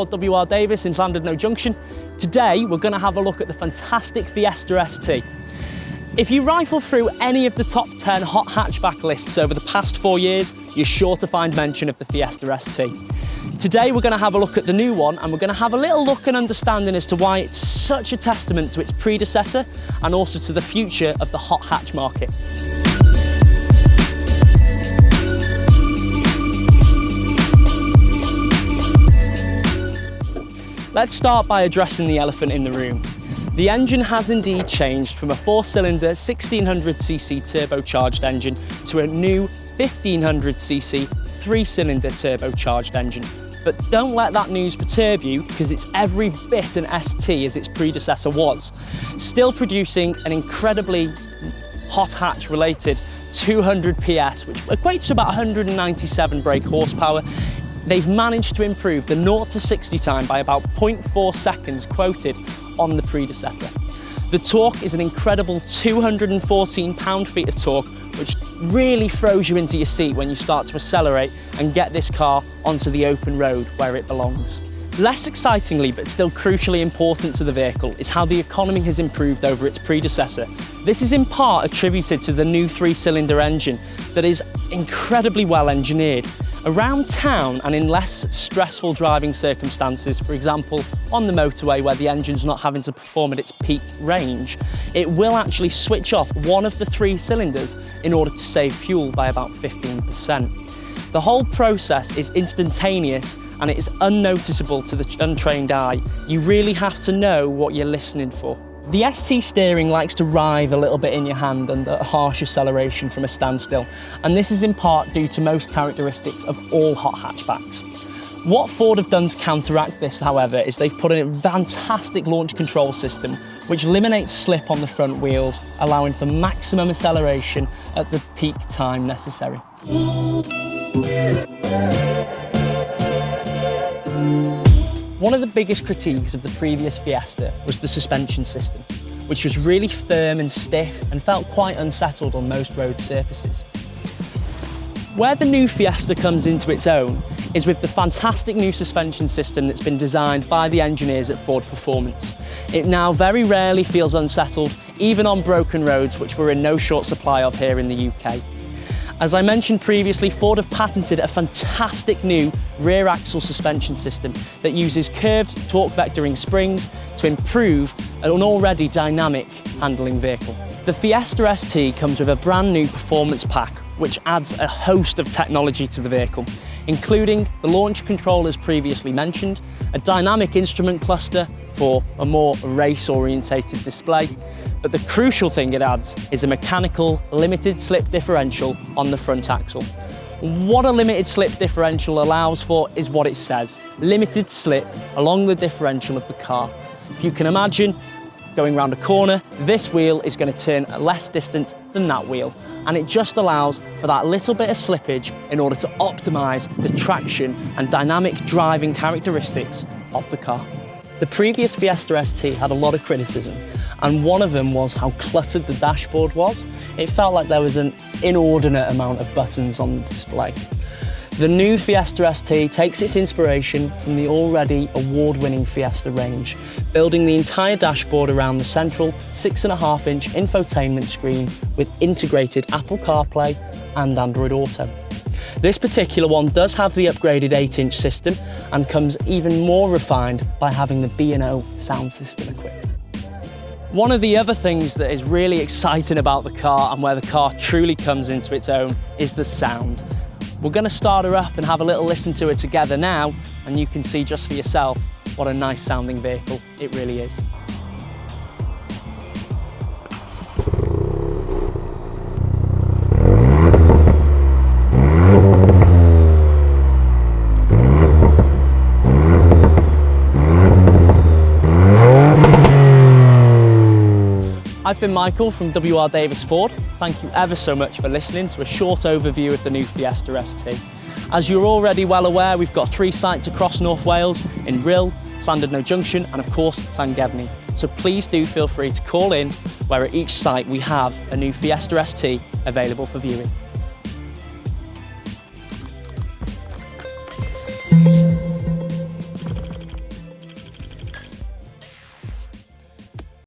Ford WR Davies in Llandudno Junction. Today we're going to have a look at the fantastic Fiesta ST. If you rifle through any of the top 10 hot hatchback lists over the past 4 years, you're sure to find mention of the Fiesta ST. Today we're going to have a look at the new one, and we're going to have a little look and understanding as to why it's such a testament to its predecessor and also to the future of the hot hatch market. Let's start by addressing the elephant in the room. The engine has indeed changed from a 4-cylinder 1600cc turbocharged engine to a new 1500cc 3-cylinder turbocharged engine. But don't let that news perturb you, because it's every bit an ST as its predecessor was, still producing an incredibly hot hatch related 200 PS, which equates to about 197 brake horsepower. They've managed to improve the 0 to 60 time by about 0.4 seconds quoted on the predecessor. The torque is an incredible 214 pound-feet of torque, which really throws you into your seat when you start to accelerate and get this car onto the open road where it belongs. Less excitingly, but still crucially important to the vehicle, is how the economy has improved over its predecessor. This is in part attributed to the new 3-cylinder engine that is incredibly well engineered. Around town and in less stressful driving circumstances, for example on the motorway where the engine's not having to perform at its peak range, it will actually switch off one of the 3 cylinders in order to save fuel by about 15%. The whole process is instantaneous and it is unnoticeable to the untrained eye. You really have to know what you're listening for. The ST steering likes to writhe a little bit in your hand under harsh acceleration from a standstill, and this is in part due to most characteristics of all hot hatchbacks. What Ford have done to counteract this, however, is they've put in a fantastic launch control system which eliminates slip on the front wheels, allowing for maximum acceleration at the peak time necessary. One of the biggest critiques of the previous Fiesta was the suspension system, which was really firm and stiff and felt quite unsettled on most road surfaces. Where the new Fiesta comes into its own is with the fantastic new suspension system that's been designed by the engineers at Ford Performance. It now very rarely feels unsettled, even on broken roads, which we're in no short supply of here in the UK. As I mentioned previously, Ford have patented a fantastic new rear axle suspension system that uses curved torque vectoring springs to improve an already dynamic handling vehicle. The Fiesta ST comes with a brand new performance pack which adds a host of technology to the vehicle, including the launch control as previously mentioned, a dynamic instrument cluster for a more race-orientated display, but the crucial thing it adds is a mechanical limited slip differential on the front axle. What a limited slip differential allows for is what it says: limited slip along the differential of the car. If you can imagine going round a corner, this wheel is going to turn at less distance than that wheel, and it just allows for that little bit of slippage in order to optimise the traction and dynamic driving characteristics of the car. The previous Fiesta ST had a lot of criticism, and one of them was how cluttered the dashboard was. It felt like there was an inordinate amount of buttons on the display. The new Fiesta ST takes its inspiration from the already award-winning Fiesta range, building the entire dashboard around the central 6.5-inch infotainment screen with integrated Apple CarPlay and Android Auto. This particular one does have the upgraded 8-inch system and comes even more refined by having the B&O sound system equipped. One of the other things that is really exciting about the car, and where the car truly comes into its own, is the sound. We're going to start her up and have a little listen to her together now, and you can see just for yourself what a nice sounding vehicle it really is. I've been Michael from WR Davies Ford. Thank you ever so much for listening to a short overview of the new Fiesta ST. As you're already well aware, we've got 3 sites across North Wales, in Grille, Llandudno Junction and of course Llangefni. So please do feel free to call in, where at each site we have a new Fiesta ST available for viewing.